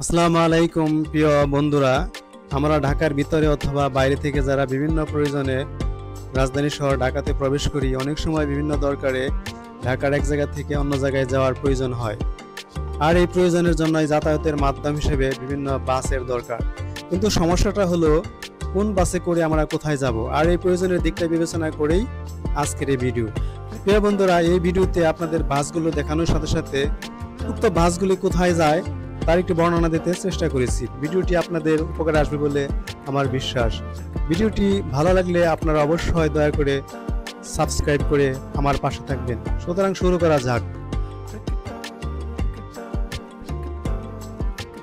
আসসালামু আলাইকুম প্রিয় বন্ধুরা। আমরা ঢাকার ভিতরে অথবা বাইরে থেকে যারা বিভিন্ন প্রয়োজনে রাজধানী শহর ঢাকাতে প্রবেশ করি, অনেক সময় বিভিন্ন দরকারে ঢাকার এক জায়গা থেকে অন্য জায়গায় যাওয়ার প্রয়োজন হয়। আর এই প্রয়োজনের জন্যই যাতায়াতের মাধ্যম হিসেবে বিভিন্ন বাসের দরকার। কিন্তু সমস্যাটা হলো কোন বাসে করে আমরা কোথায় যাব, আর এই প্রয়োজনের দিকটা বিবেচনা করেই আজকের এই ভিডিও। প্রিয় বন্ধুরা, এই ভিডিওতে আপনাদের বাসগুলো দেখানোর সাথে সাথে উক্ত বাসগুলি কোথায় যায় তার একটি বর্ণনা দিতে চেষ্টা করেছি। ভিডিওটি আপনাদের উপকারে আসবে বলে আমার বিশ্বাস। ভিডিওটি ভালো লাগলে আপনারা অবশ্যই দয়া করে সাবস্ক্রাইব করে আমার পাশে থাকবেন। সুতরাং শুরু করা যাক।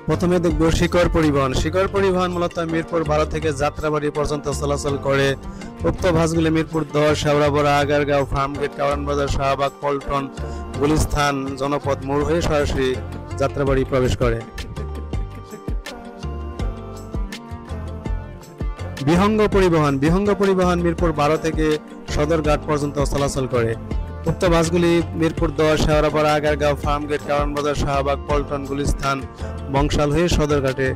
প্রথমে দেখব শিকর পরিবহন। শিকর পরিবহন মূলত মিরপুর 12 থেকে যাত্রাবাড়ি পর্যন্ত চলাচল করে। উক্ত বাসগুলি মিরপুর 10, শেওড়াপাড়া, আগারগাঁও, ফার্মগেট, কারওয়ান বাজার, শাহবাগ, পল্টন, গুলিস্তান, জনপদ মোড় হয়ে সরাসরি যাত্রাবাড়ি প্রবেশ করে। বিহঙ্গ পরিবহন। বিহঙ্গ পরিবহন মিরপুর 12 থেকে সদরঘাট পর্যন্ত চলাচল করে। উক্ত বাসগুলি মিরপুর 10, শেওড়াপাড়া, আগারগাঁও, ফার্মগেট, কারওয়ান বাজার, শাহবাগ, পল্টন, গুলিস্তান, বংশাল হয়ে সদরঘাটে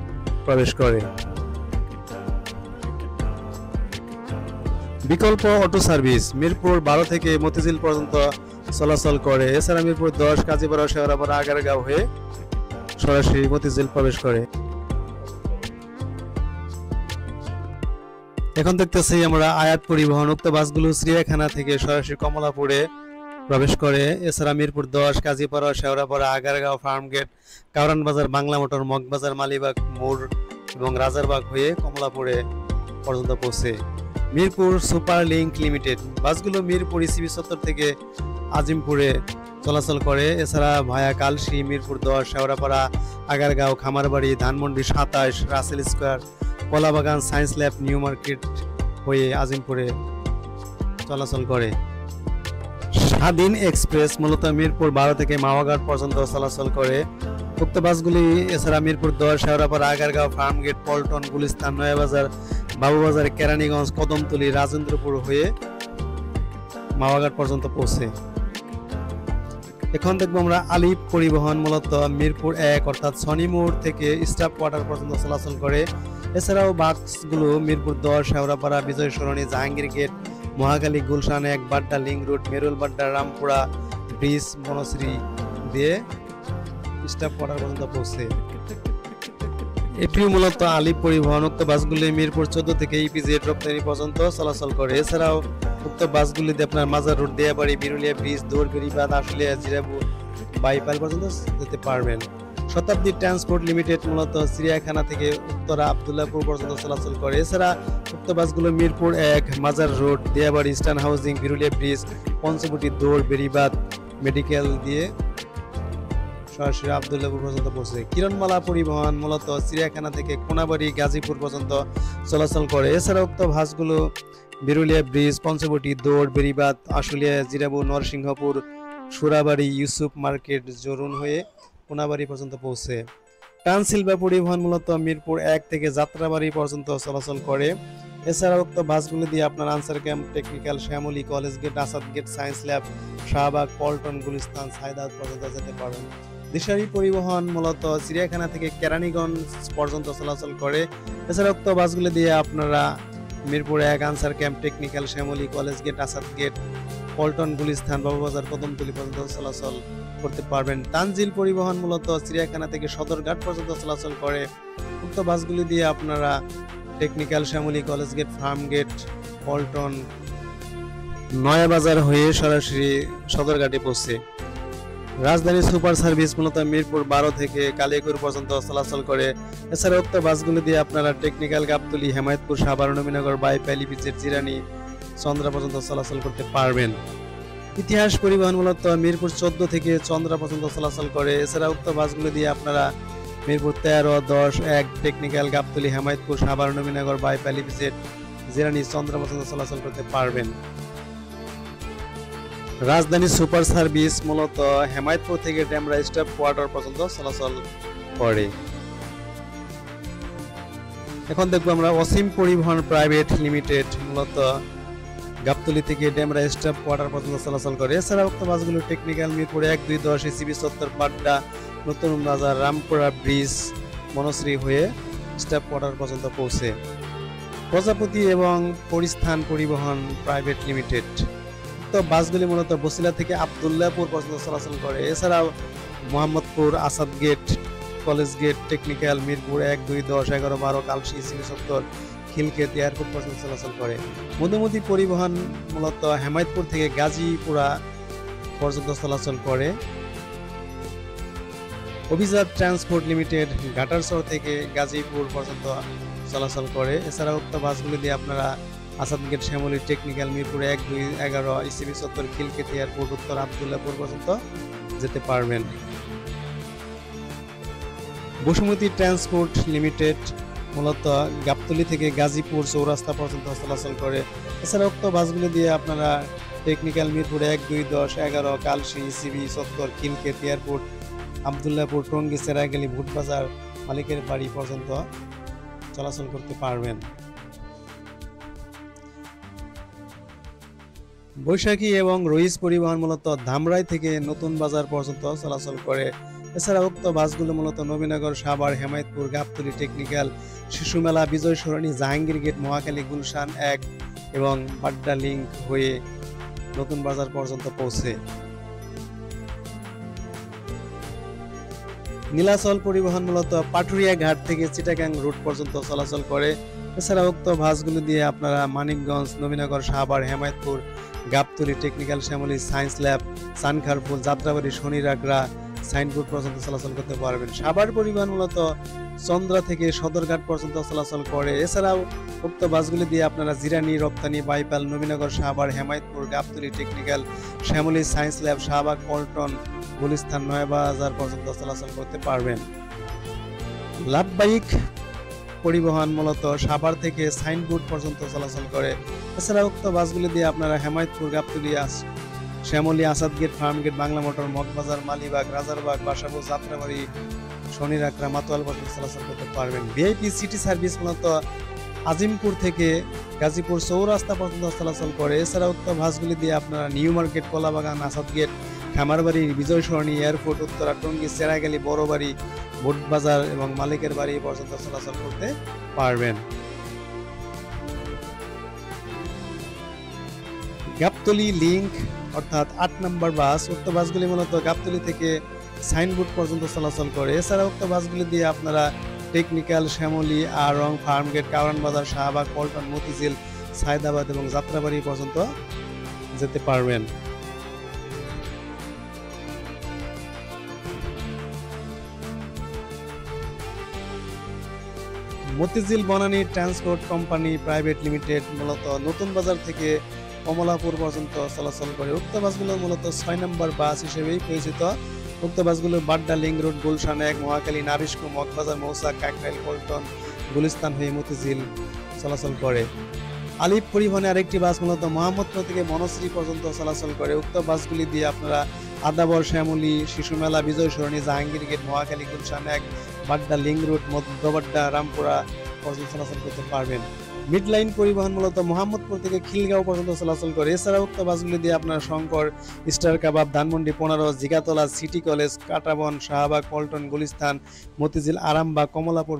প্রবেশ করে। বিকল্প অটো সার্ভিস মিরপুর 12 থেকে মতিঝিল পর্যন্ত চলাচল করে। এছাড়া মিরপুর 10, কাজীপাড়া, শেওড়াপাড়া, আগারগাঁও হয়ে সরাসরি মতিঝিল প্রবেশ করে। এখন দেখতেছি আমরা আয়াত পরিবহন। উক্ত বাসগুলো চিড়িয়াখানা থেকে সরাসরি কমলাপুরে প্রবেশ করে। এছাড়া মিরপুর 10, কাজীপাড়া, শেওড়াপাড়া, আগারগাঁও, ফার্মগেট, কারওয়ান বাজার, বাংলা মোটর, মগবাজার, মালিবাগ মোড় এবং রাজারবাগ হয়ে কমলাপুরে পর্যন্ত পৌঁছে। মিরপুর সুপার লিংক লিমিটেড বাসগুলো মিরপুর ইসিবি চত্বর থেকে আজিমপুরে চলাচল করে। এছাড়া ভায়া কালশি, মিরপুর 10, শেওড়াপাড়া, আগারগাঁও, খামারবাড়ি, ধানমন্ডি 27, রাসেল স্কোয়ার, কলাবাগান, সায়েন্স ল্যাব, নিউ মার্কেট হয়ে আজিমপুরে চলাচল করে। স্বাধীন এক্সপ্রেস মূলত মিরপুর 12 থেকে মাওয়াঘাট পর্যন্ত চলাচল করে। উক্ত বাসগুলি এছাড়া মিরপুর 10, শেওড়াপাড়া, আগারগাঁও, ফার্মগেট, পল্টন, গুলিস্তান, নয়াবাজার, বাবুবাজার, কেরানীগঞ্জ, কদমতলী, রাজেন্দ্রপুর হয়ে মাওয়াঘাট পর্যন্ত পৌঁছে। এখন দেখবো আমরা আলিপ পরিবহন। মূলত মিরপুর 1 অর্থাৎ সনি মোড় থেকে স্টাফ কোয়ার্টার পর্যন্ত চলাচল করে। এছাড়াও বাসগুলো Mirpur 10, Shewrapara, Bijoy Sarani, Jahangir gate, Mohakhali, Gulshan 1, Badda link route, Merul Badda, Rampura bridge, Banasree দিয়ে স্টাফ কোয়ার্টার পর্যন্ত পৌঁছে। এটিও মূলত আলিপ পরিবহন। উক্ত বাসগুলি মিরপুর 14 থেকে ইপিজেড রপ্তানি পর্যন্ত চলাচল করে। এছাড়াও উক্ত বাসগুলিতে আপনার মাজার রোড, দেয়াবাড়ি, বিরুলিয়া ব্রিজ, দৌড়, বেরিবাদ, আশুলিয়া, জিরাপুর বাইপাল পর্যন্ত যেতে পারবেন। শতাব্দী ট্রান্সপোর্ট লিমিটেড মূলত চিড়িয়াখানা থেকে উত্তরা আবদুল্লাহপুর পর্যন্ত চলাচল করে। এছাড়া উক্ত বাসগুলো Mirpur 1, Mazar road, Diabari, eastern housing, Birulia bridge, Panchabati, দৌড়, বেরিবাদ মেডিকেল দিয়ে সরাসরি আবদুল্লাহপুর পর্যন্ত পৌঁছে। কিরণমালা পরিবহন মূলত চিড়িয়াখানা থেকে কোনাবাড়ি, গাজীপুর পর্যন্ত চলাচল করে। এছাড়া উক্ত বাসগুলো বিরুলিয়া ব্রিজ, পঞ্চবটি, দৌড়, বেরিবাদ, আশুলিয়া, জিরাবু, নরসিংহপুর, সুরাবাড়ি, ইউসুফ মার্কেট, জরুন হয়ে কোনাবাড়ি পর্যন্ত পৌঁছে। ট্রান্সিলভা পরিবহন মূলত মিরপুর 1 থেকে যাত্রাবাড়ি পর্যন্ত চলাচল করে। এছাড়া উক্ত বাসগুলি দিয়ে আপনার Ansar camp, technical, Shyamoli, college gate, Asad gate, science lab, Shahbag, Paltan, Gulistan, Sayedabad পর্যন্ত যেতে পারবেন। দিশারি পরিবহন মূলত চিড়িয়াখানা থেকে কেরানীগঞ্জ পর্যন্ত চলাচল করে। এছাড়া উক্ত বাসগুলি দিয়ে আপনারা Mirpur 1, Ansar camp, technical, Shyamoli, college gate, Asad gate, Paltan, Gulistan, Babubazar, Kadamtali পর্যন্ত চলাচল করতে পারবেন। তানজিল পরিবহন মূলত চিড়িয়াখানা থেকে সদরঘাট পর্যন্ত চলাচল করে। উক্ত বাসগুলি দিয়ে আপনারা technical, Shyamoli, college gate, farm gate, Paltan, Nayabazar হয়ে সরাসরি সদরঘাটে পৌঁছে। রাজধানী সুপার সার্ভিস মূলত মিরপুর 12 থেকে কালিয়াকৈর পর্যন্ত চলাচল করে। এছাড়া উক্ত বাসগুলি দিয়ে আপনারা টেকনিক্যাল, গাবতলী, হেমায়তপুর, সাভার, নবীনগর, বাইপাল, ইপিজেড, জিরানি, চন্দ্রা পর্যন্ত চলাচল করতে পারবেন। ইতিহাস পরিবহন মূলত মিরপুর 14 থেকে চন্দ্রা পর্যন্ত চলাচল করে। এছাড়া উক্ত বাসগুলি দিয়ে আপনারা মিরপুর 13, 10, 1, টেকনিক্যাল, গাবতলী, হেমায়তপুর, সাভার, নবীনগর, বাইপাল, ইপিজেড, জিরানি, চন্দ্রা পর্যন্ত চলাচল করতে পারবেন। রাজধানী সুপার সার্ভিস মূলত হেমায়তপুর থেকে ডেমরা স্টাফ কোয়ার্টার পর্যন্ত চলাচল করে। এখন দেখবো আমরা অসীম পরিবহন প্রাইভেট লিমিটেড মূলত গাবতলী থেকে ডেমরা স্টাফ কোয়ার্টার পর্যন্ত চলাচল করে। এছাড়া উক্ত বাসগুলো টেকনিক্যাল, মিরপুর 1, 2, 10, ইসিবি চত্বর, বাড্ডা, নতুন বাজার, রামপুরা ব্রিজ, বনশ্রী হয়ে স্টাফ কোয়ার্টার পর্যন্ত পৌঁছে। প্রজাপতি এবং পরিস্থান পরিবহন প্রাইভেট লিমিটেড। তো বাসগুলি মূলত বসিলা থেকে আব্দুল্লাহপুর পর্যন্ত চলাচল করে। এছাড়াও Mohammadpur, Asad gate, college gate, technical, Mirpur 1, 2, 10, 11, 12, Kalshi, CB চত্বর, খিলক্ষেত এয়ারপোর্ট পর্যন্ত চলাচল করে। মধুমতি পরিবহন মূলত হেমায়তপুর থেকে গাজীপুরা পর্যন্ত চলাচল করে। অভিজাত ট্রান্সপোর্ট লিমিটেড ঘাটারচর থেকে গাজীপুর পর্যন্ত চলাচল করে। এছাড়া উক্ত বাসগুলি দিয়ে আপনারা Asad gate, Shyamoli, technical, Mirpur 1, 2, 11, ECB চত্বর, খিলক্ষেত এয়ারপোর্ট, উত্তর আব্দুল্লাহপুর পর্যন্ত যেতে পারবেন। বসুমতী ট্রান্সপোর্ট লিমিটেড মূলত গাবতলী থেকে গাজীপুর চৌরাস্তা পর্যন্ত চলাচল করে। এছাড়া উক্ত বাসগুলি দিয়ে আপনারা টেকনিক্যাল, মিরপুর 1, 2, 10, 11, কালশী, ইসিবি চত্বর, খিলক্ষেত এয়ারপোর্ট, আব্দুল্লাহপুর, টঙ্গী, চেরাইখালী, ভুটবাজার, মালিকের বাড়ি পর্যন্ত চলাচল করতে পারবেন। বৈশাখী এবং রইস পরিবহন মূলত ধামরাই থেকে নতুন বাজার পর্যন্ত চলাচল করে। এছাড়া উক্ত বাসগুলো মূলত নবীনগর, সাভার, হেমায়তপুর, গাবতলী, টেকনিক্যাল, শিশুমেলা, বিজয় সরণি, জাহাঙ্গীর গেট, মহাখালী, গুলশান 1 এবং বাড্ডা লিংক হয়ে নতুন বাজার পর্যন্ত পৌঁছে। নীলাচল পরিবহন মূলত পাটুরিয়া ঘাট থেকে চিটাগাং রুট পর্যন্ত চলাচল করে। এছাড়া উক্ত বাসগুলো দিয়ে আপনারা Manikganj, Nabinagar, Savar, Hemayetpur, Gabtoli, technical, Shyamoli, science lab, Sankharpul, Jatrabari, Shonirakhra, signboard পর্যন্ত চলাচল করতে পারবেন। সাভার পরিবহন মূলত চন্দ্রা থেকে সদরঘাট পর্যন্ত চলাচল করে। এছাড়াও উক্ত বাসগুলি দিয়ে আপনারা Zirani, Roptani, Baipail, Nabinagar, Savar, Hemayetpur, Gabtoli, technical, Shyamoli, science lab, Shahbag, Paltan, Gulistan, Nayabazar পর্যন্ত চলাচল করতে পারবেন। লাভবাহিক পরিবহন মূলত সাভার থেকে সাইনবোর্ড পর্যন্ত চলাচল করে। এছাড়া উক্ত বাসগুলি দিয়ে আপনারা Hemayetpur, Gabtoli, Shyamoli, Asad gate, farm gate, Bangla motor, Moghbazar, Malibagh, Rajarbagh, Basabo, Jatrabari, Shonirakhra, Matuail পর্যন্ত চলাচল করতে পারবেন। ভিআইপি সিটি সার্ভিস মূলত আজিমপুর থেকে গাজীপুর চৌরাস্তা পর্যন্ত চলাচল করে। এছাড়া উক্ত বাসগুলি দিয়ে আপনারা নিউ মার্কেট, কলাবাগান, আসাদ গেট, খামারবাড়ি, বিজয় সরণি, এয়ারপোর্ট, উত্তরা, টঙ্গী, চেরাইখালী, বড়বাড়ি, ভোটবাজার এবং মালিকের বাড়ি পর্যন্ত চলাচল করতে পারবেন। গাবতলী লিংক অর্থাৎ 8 নম্বর বাস। উক্ত বাসগুলি মূলত গাবতলী থেকে সাইনবোর্ড পর্যন্ত চলাচল করে। এছাড়া উক্ত বাসগুলি দিয়ে আপনারা টেকনিক্যাল, শ্যামলী, আরং, ফার্মগেট, কারওয়ান বাজার, শাহবাগ, পল্টন, মতিঝিল, সায়দাবাদ এবং যাত্রাবাড়ি পর্যন্ত যেতে পারবেন। Motijheel Banani transport company private limited মূলত নতুন বাজার থেকে কমলাপুর পর্যন্ত চলাচল করে। উক্ত বাসগুলো মূলত 6 নম্বর বাস হিসেবেই পরিচিত। উক্ত বাসগুলো বাড্ডা, লিং রোড, গুলশান 1, মহাখালী, নাবিস্কো, মগবাজার, মৌসা, কাকরাইল, পল্টন, গুলিস্তান হয়ে মতিঝিল চলাচল করে। আলিফ পরিবহনে আরেকটি বাস মূলত মোহাম্মদপুর থেকে বনশ্রী পর্যন্ত চলাচল করে। উক্ত বাসগুলি দিয়ে আপনারা Adabor, Shyamoli, Shishumela, Bijoy Sarani, Jahangir gate, Mohakhali, Gulshan 1, Badda, link road, Moddhobadda, Rampura পর্যন্ত চলাচল করতে পারবেন। মিডলাইন পরিবহন মূলত মোহাম্মদপুর থেকে খিলগাঁও পর্যন্ত চলাচল করে। এছাড়া উক্ত বাসগুলি দিয়ে আপনারা শঙ্কর, স্টার কাবাব, ধানমন্ডি 15, জিগাতলা, সিটি কলেজ, কাটাবন, শাহবাগ, পল্টন, গুলিস্তান, মতিঝিল, আরামবাগ, কমলাপুর,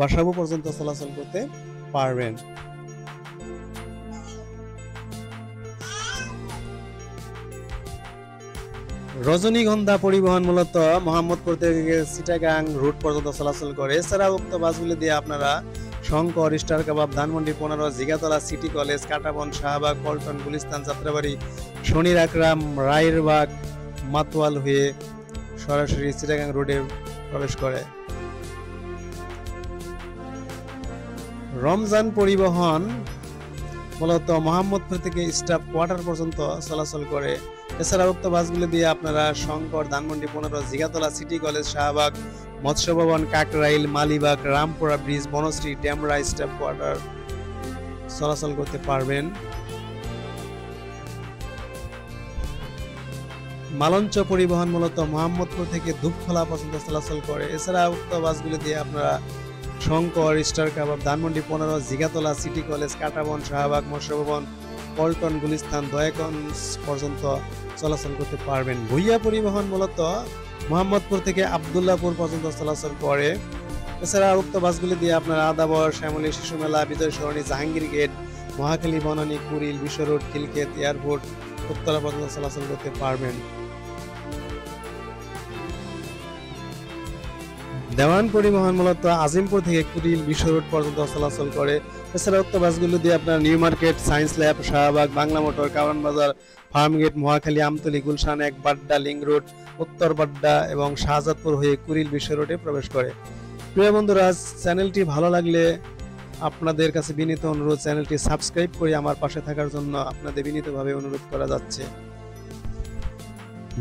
বাসাবো পর্যন্ত চলাচল করতে পারবেন। রজনীগন্ধা পরিবহন মূলত মোহাম্মদপুর থেকে চিটাগাং রুট পর্যন্ত চলাচল করে। এছাড়া উক্ত বাসগুলি দিয়ে আপনারা শঙ্কর, স্টার কাবাব, ধানমন্ডি 15, জিগাতলা, সিটি কলেজ, কাটাবন, শাহবাগ, পল্টন, গুলিস্তান, যাত্রাবাড়ি, শনিরাকড়া, রায়েরবাগ, মাতোয়াল হয়ে সরাসরি চিটাগাং রোডে প্রবেশ করে। রমজান পরিবহন মূলত মোহাম্মদপুর থেকে স্টাফ কোয়ার্টার পর্যন্ত চলাচল করে। এছাড়া উক্ত বাসগুলি দিয়ে আপনারা Shankar, Dhanmondi 15, Jigatala, city college, Shahbag, Matsya Bhaban, Kakrail, Malibag, Rampura bridge, Banasree, Demra staff quarter চলাচল করতে পারবেন। মালঞ্চ পরিবহন মূলত মোহাম্মদপুর থেকে ধূপখোলা পর্যন্ত চলাচল করে। এছাড়া উক্ত বাসগুলি দিয়ে আপনারা শঙ্কর, স্টার কাবাব, ধানমন্ডি 15, জিগাতলা, সিটি কলেজ, কাটাবন, শাহবাগ, মৎস্য ভবন, পল্টন, গুলিস্তান, দয়াগঞ্জ পর্যন্ত চলাচল করতে পারবেন। ভুইয়া পরিবহন মূলত মোহাম্মদপুর থেকে আব্দুল্লাহপুর পর্যন্ত চলাচল করে। এছাড়া উক্ত বাসগুলি দিয়ে আপনারা আদাবর, শ্যামলী, শিশু মেলা, বিজয় সরণি, জাহাঙ্গীর গেট, মহাখালী, বনানী, কুড়িল, বিশ্ব রোড, খিলক্ষেত, এয়ারপোর্ট, উত্তরা পর্যন্ত চলাচল করতে পারবেন। দেওয়ান পরিবহন মূলত আজিমপুর থেকে কুড়িল, বিশ্ব রোড পর্যন্ত চলাচল করে। এছাড়া উক্ত বাসগুলো দিয়ে আপনার new market, science lab, Shahbag, Bangla motor, Karwan বাজার, ফার্মগেট, মহাখালী, আমতলী, গুলশান 1, বাড্ডা, লিং রোড, উত্তর বাড্ডা এবং শাহজাদপুর হয়ে কুড়িল, বিশ্ব রোডে প্রবেশ করে। প্রিয় বন্ধুরা, চ্যানেলটি ভালো লাগলে আপনাদের কাছে বিনীত অনুরোধ, চ্যানেলটি সাবস্ক্রাইব করে আমার পাশে থাকার জন্য আপনাদের বিনীতভাবে অনুরোধ করা যাচ্ছে।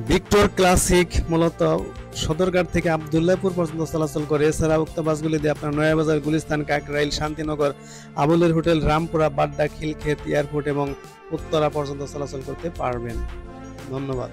ভিক্টর ক্লাসিক মূলত সদরঘাট থেকে আব্দুল্লাহপুর পর্যন্ত চলাচল করে। এছাড়া উক্ত বাসগুলি দিয়ে আপনার নয়াবাজার, গুলিস্তান, কাকরাইল, শান্তিনগর, আবুলের হোটেল, রামপুরা, বাড্ডা, খিলক্ষেত, এয়ারপোর্ট এবং উত্তরা পর্যন্ত চলাচল করতে পারবেন। ধন্যবাদ।